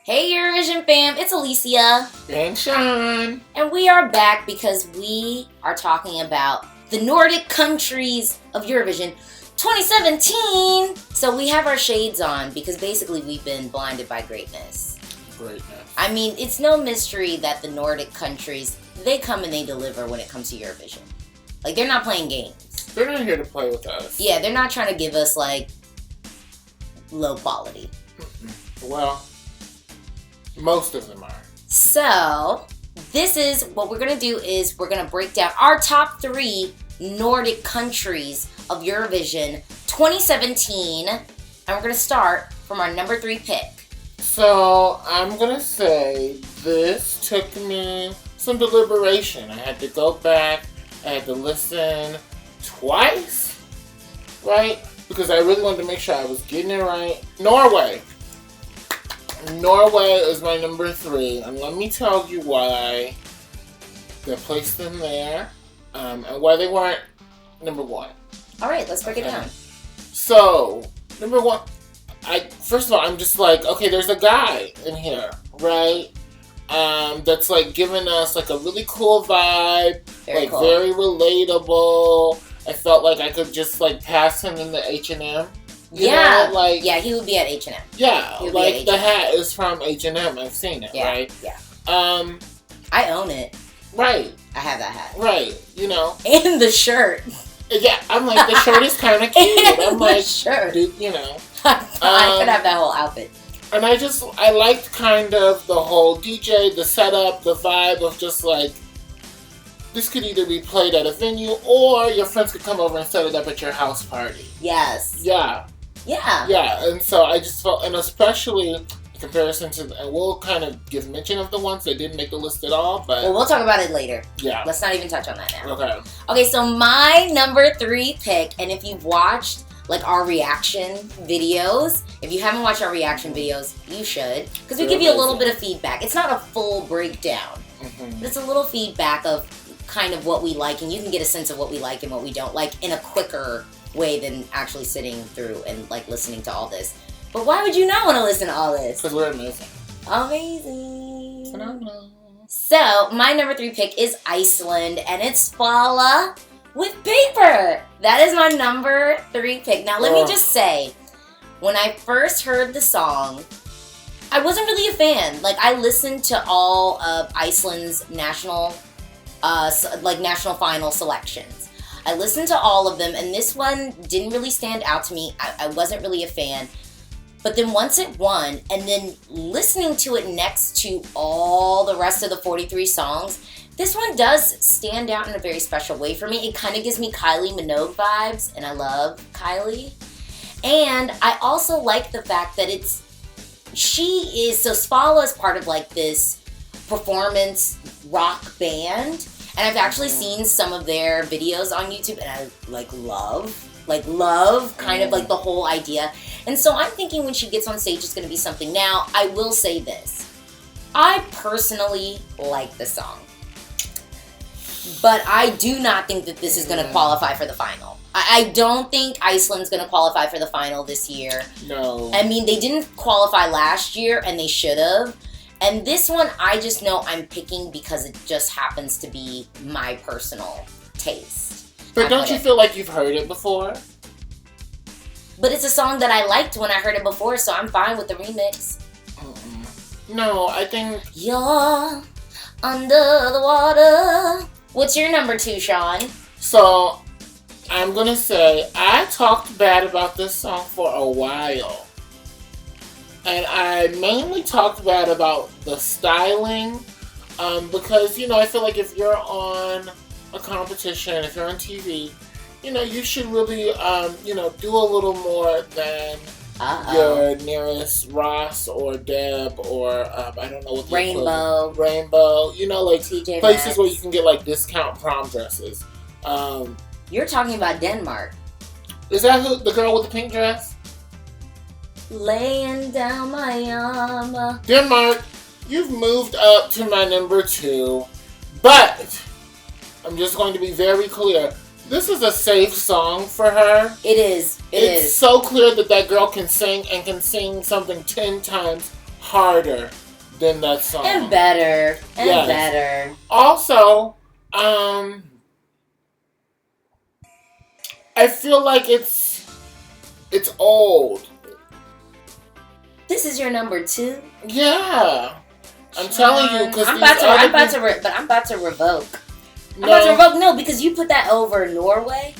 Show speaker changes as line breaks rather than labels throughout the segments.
Hey Eurovision fam, it's Alesia.
And Shawn.
And we are back because we are talking about the Nordic countries of Eurovision 2017. So we have our shades on because basically we've been blinded by greatness. I mean, it's no mystery that the Nordic countries, they come and they deliver when it comes to Eurovision. Like, they're not playing games.
They're not here to play with us.
Yeah, they're not trying to give us, like, low quality.
Well, most of them are.
So, this is, what we're going to do is we're going to break down our top 3 Nordic countries of Eurovision 2017. And we're going to start from our number 3 pick.
So, I'm going to say this took me some deliberation. I had to go back. I had to listen twice, right? Because I really wanted to make sure I was getting it right. Norway. Norway is my number 3. And let me tell you why they placed them there. And why they weren't number 1.
All right, let's break it down.
So, number 1. First of all, I'm just like, okay, there's a guy in here, right? That's like giving us like a really cool vibe, very relatable. I felt like I could just like pass him in the H&M.
Yeah, he would be at H&M.
Yeah, like the hat is from H&M. I've seen it, right?
Yeah. I own it.
Right.
I have that hat.
Right. You know.
And the shirt.
Yeah, I'm like, the shirt is kind of cute. I'm like,
shirt.
Dude, you know.
I could have that whole outfit.
And I liked kind of the whole DJ, the setup, the vibe of just like, this could either be played at a venue or your friends could come over and set it up at your house party.
Yes.
Yeah.
Yeah.
Yeah, and so I just felt, and especially in comparison to, and we'll kind of give mention of the ones that didn't make the list at all, but...
Well, we'll talk about it later.
Yeah.
Let's not even touch on that now.
Okay.
Okay, so my number 3 pick, and if you've watched like our reaction videos, if you haven't watched our reaction videos, you should, because we give you a little bit of feedback. It's not a full breakdown, but it's a little feedback of kind of what we like, and you can get a sense of what we like and what we don't like in a quicker way than actually sitting through and like listening to all this. But why would you not want to listen to all this?
Because we're amazing.
Amazing.
Phenomenal.
So, my number 3 pick is Iceland, and it's Falla with Paper. That is my number 3 pick. Now, let me just say, when I first heard the song, I wasn't really a fan. Like, I listened to all of Iceland's national final selections. I listened to all of them, and this one didn't really stand out to me. I wasn't really a fan. But then once it won, and then listening to it next to all the rest of the 43 songs, this one does stand out in a very special way for me. It kind of gives me Kylie Minogue vibes, and I love Kylie. And I also like the fact that Svala is part of like this performance rock band. And I've actually seen some of their videos on YouTube, and I love kind of like the whole idea. And so I'm thinking when she gets on stage, it's going to be something. Now, I will say this. I personally like the song. But I do not think that this is going to qualify for the final. I don't think Iceland's going to qualify for the final this year.
No.
I mean, they didn't qualify last year, and they should have. And this one, I just know I'm picking because it just happens to be my personal taste.
But don't you feel like you've heard it before?
But it's a song that I liked when I heard it before, so I'm fine with the remix.
No, I think...
You're under the water. What's your number 2, Shawn?
So, I'm going to say, I talked bad about this song for a while. And I mainly talked bad about the styling. Because, you know, I feel like if you're on a competition, if you're on TV, you know, you should really, do a little more than your nearest Ross or Deb or, I don't know what the Rainbow, you know, like
TJ
places
Maxx.
where you can get like discount prom dresses.
You're talking about Denmark.
Is that the girl with the pink dress?
Laying down my armor.
Denmark, you've moved up to my number 2, but I'm just going to be very clear. This is a safe song for her.
It is.
It's so clear that girl can sing and can sing something 10 times harder than that song.
And better. And better.
Also, I feel like it's old.
This is your number 2?
Yeah. I'm telling you, because
I'm about to revoke. I'm about to revoke. No, because you put that over Norway,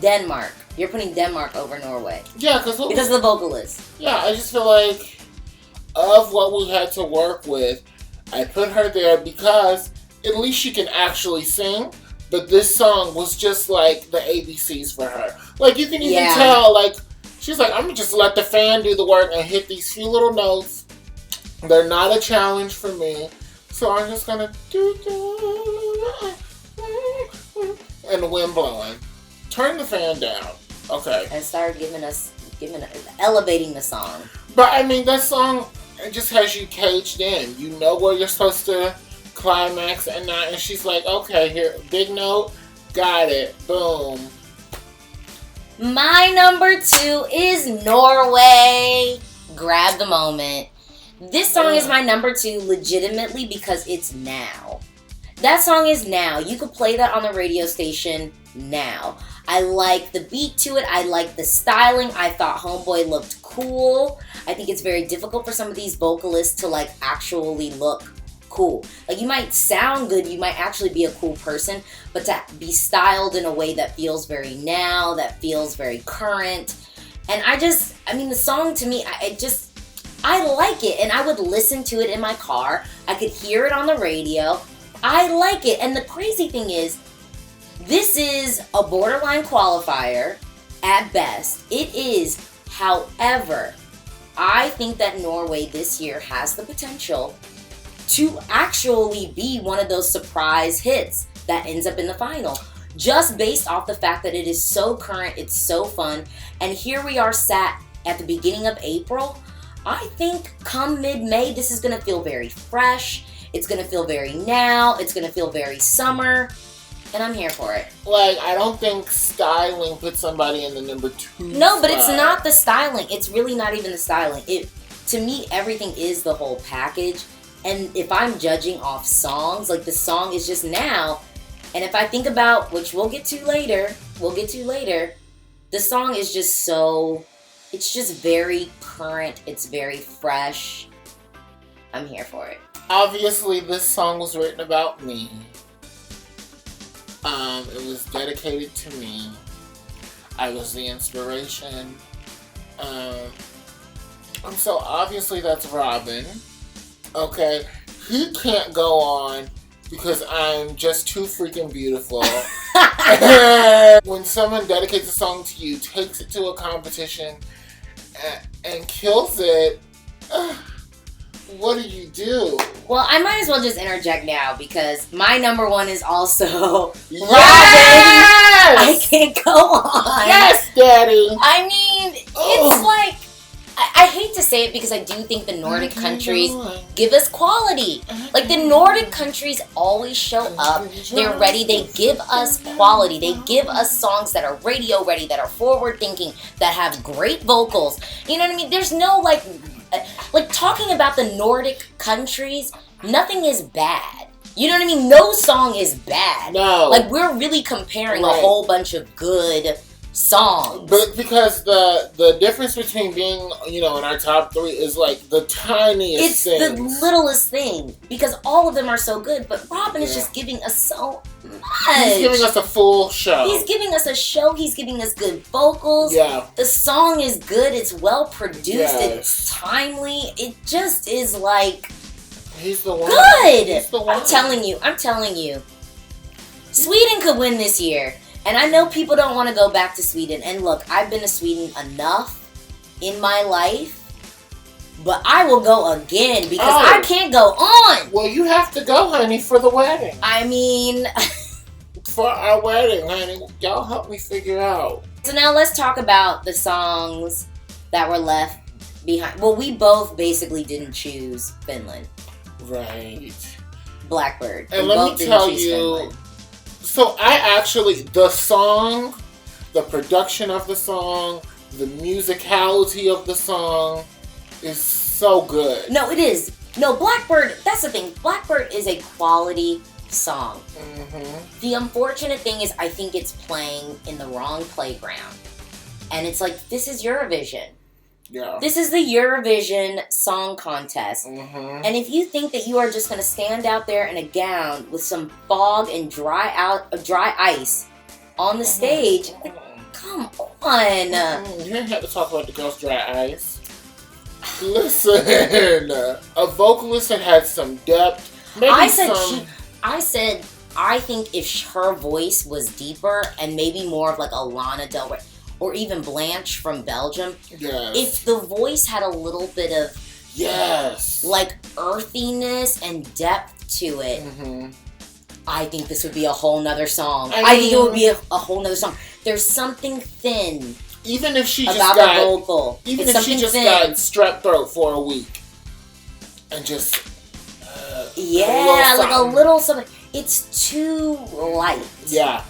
Denmark. You're putting Denmark over Norway.
Yeah,
because of the vocalist.
Yeah, I just feel like of what we had to work with, I put her there because at least she can actually sing. But this song was just like the ABCs for her. Like, you can even tell, like, she's like, I'm going to just let the fan do the work and hit these few little notes. They're not a challenge for me. So I'm just going to and the wind blowing. Turn the fan down. Okay.
And start elevating the song.
But, I mean, that song, it just has you caged in. You know where you're supposed to climax and not. And she's like, okay, here, big note. Got it. Boom.
My number 2 is Norway. Grab the moment. This song is my number 2 legitimately because it's now. That song is now. You could play that on the radio station now. I like the beat to it. I like the styling. I thought Homeboy looked cool. I think it's very difficult for some of these vocalists to like actually look cool. Like, you might sound good, you might actually be a cool person, but to be styled in a way that feels very now, that feels very current. And I mean, the song to me, I like it, and I would listen to it in my car. I could hear it on the radio. I like it. And the crazy thing is, this is a borderline qualifier at best. It is. However, I think that Norway this year has the potential to actually be one of those surprise hits that ends up in the final. Just based off the fact that it is so current, it's so fun. And here we are sat at the beginning of April. I think come mid-May, this is going to feel very fresh. It's going to feel very now. It's going to feel very summer. And I'm here for it.
Like, I don't think styling puts somebody in the number 2
No, but it's not the styling. It's really not even the styling. To me, everything is the whole package. And if I'm judging off songs, like, the song is just now. And if I think about, which we'll get to later, the song is just so, it's just very current. It's very fresh. I'm here for it.
Obviously, this song was written about me. It was dedicated to me. I was the inspiration. And so obviously that's Robin. Okay? He can't go on because I'm just too freaking beautiful. When someone dedicates a song to you, takes it to a competition, and kills it, what do you do?
Well, I might as well just interject now because my number 1 is also
Yes!
Robin. I can't go on.
Yes, Daddy.
I mean, it's like, I hate to say it because I do think the Nordic countries give us quality. Like, the Nordic countries always show up. They're ready. They give us quality. They give us songs that are radio ready, that are forward thinking, that have great vocals. You know what I mean? There's no, like talking about the Nordic countries, nothing is bad. You know what I mean? No song is bad.
No.
Like, we're really comparing a whole bunch of good songs.
But because the difference between being, in our top 3 is like the tiniest thing.
It's the littlest thing. Because all of them are so good. But Robin is just giving us so much.
He's giving us a full show.
He's giving us a show. He's giving us good vocals.
Yeah.
The song is good. It's well produced.
Yes.
It's timely. It just is like...
He's the one.
Good!
He's the one.
I'm telling you. Sweden could win this year. And I know people don't want to go back to Sweden. And look, I've been to Sweden enough in my life. But I will go again because I can't go on.
Well, you have to go, honey, for the wedding.
I mean...
for our wedding, honey. Y'all help me figure out.
So now let's talk about the songs that were left behind. Well, we both basically didn't choose Finland.
Right.
Blackbird.
And let me tell you... So the song, the production of the song, the musicality of the song is so good.
No, it is. No, Blackbird, that's the thing. Blackbird is a quality song.
Mm-hmm.
The unfortunate thing is I think it's playing in the wrong playground. And it's like, this is Eurovision.
Yeah.
This is the Eurovision Song Contest.
Mm-hmm.
And if you think that you are just going to stand out there in a gown with some fog and dry ice on the stage, come on.
You didn't have to talk about the girl's dry ice. Listen, a vocalist that had some depth. Maybe
I said I think if her voice was deeper and maybe more of like a Lana Del Rey or even Blanche from Belgium,
yes.
if the voice had a little bit of
yes,
like earthiness and depth to it,
mm-hmm.
I think this would be a whole nother song. I think it would be a whole nother song. There's something thin.
Even if she just
about
got,
the vocal.
even if she just got strep throat for a week, and just
like a little something. It's too light.
Yeah,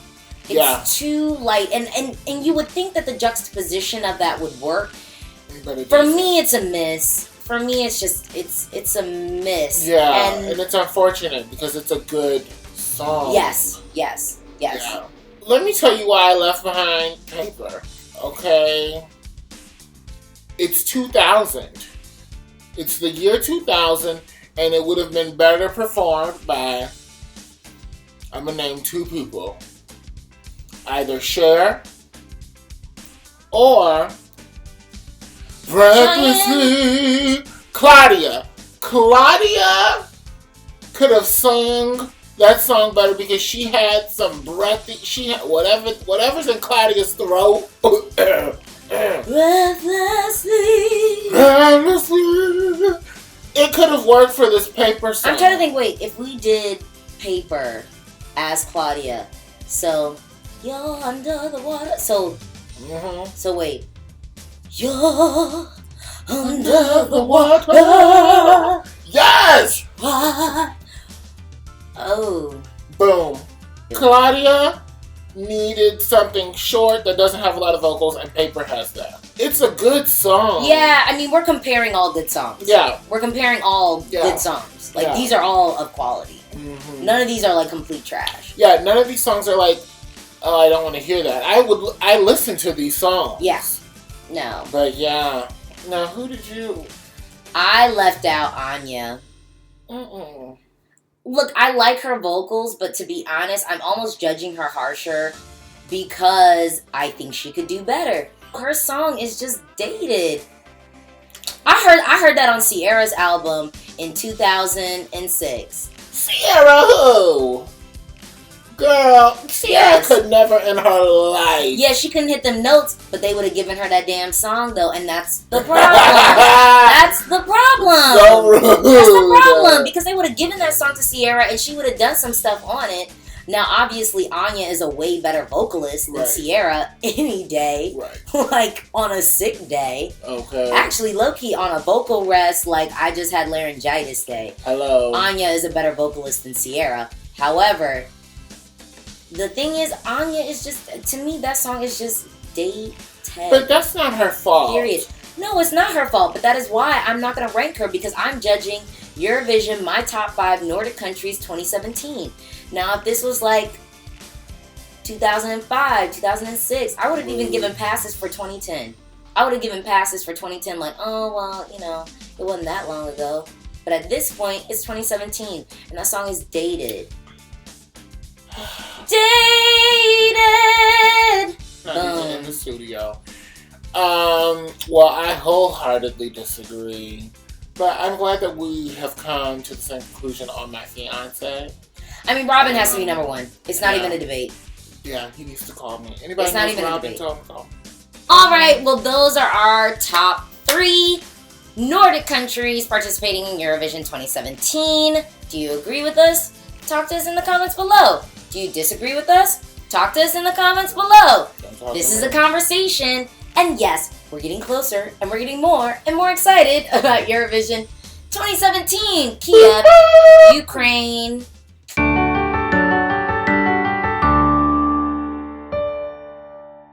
it's too light, and you would think that the juxtaposition of that would work.
But
for me, it's a miss. For me, it's just it's a miss.
Yeah, and it's unfortunate because it's a good song.
Yes. Yeah.
Let me tell you why I left behind Paper. Okay, it's 2000. It's the year 2000, and it would have been better performed by, I'm going to name two people. Either Cher or breathlessly Claudia. Claudia could have sung that song better because she had some breathy. She had whatever's in Claudia's throat.
Breathlessly.
It could have worked for this Paper song.
I'm trying to think. Wait, if we did Paper as Claudia, so you're under the water. So, so wait, you're under the water.
Yes.
What? Oh.
Boom.
Yeah.
Claudia needed something short that doesn't have a lot of vocals, and Paper has that. It's a good song.
Yeah, I mean, we're comparing all good songs.
Yeah.
We're comparing all good songs. Like, these are all of quality. Mm-hmm. None of these are, like, complete trash.
Yeah, none of these songs are like, oh, I don't want to hear that. I listen to these songs.
Yeah. No.
But, yeah. Now, who did you...
I left out Anya.
Mm-mm.
Look, I like her vocals, but to be honest, I'm almost judging her harsher because I think she could do better. Her song is just dated. I heard that on Sierra's album in 2006.
Sierra who? Girl, Sierra could never in her life.
Yeah, she couldn't hit them notes, but they would have given her that damn song, though, and that's the problem. That's the problem.
So rude.
That's the problem, because they would have given that song to Sierra, and she would have done some stuff on it. Now, obviously, Anya is a way better vocalist than Sierra any day.
Right.
Like, on a sick day.
Okay.
Actually, low-key, on a vocal rest, like, I just had laryngitis day.
Hello.
Anya is a better vocalist than Sierra. However... the thing is, Anya is just, to me, that song is just dated.
But that's not her fault.
Period. No, it's not her fault, but that is why I'm not going to rank her, because I'm judging Eurovision, my top 5 Nordic countries 2017. Now, if this was like 2005, 2006, I would have even given passes for 2010. I would have given passes for 2010, like, oh, well, you know, it wasn't that long ago. But at this point, it's 2017, and that song is dated. Dated.
Not even in the studio. Well, I wholeheartedly disagree, but I'm glad that we have come to the same conclusion on My Fiance.
I mean, Robin has to be number 1. It's not even a debate.
Yeah, he needs to call me. Anybody
it's not
knows
even
Robin,
a debate.
tell him to call me.
All right, well, those are our top 3 Nordic countries participating in Eurovision 2017. Do you agree with us? Talk to us in the comments below. Do you disagree with us? Talk to us in the comments below. This is a conversation. And yes, we're getting closer and we're getting more and more excited about Eurovision 2017. Kiev, Ukraine.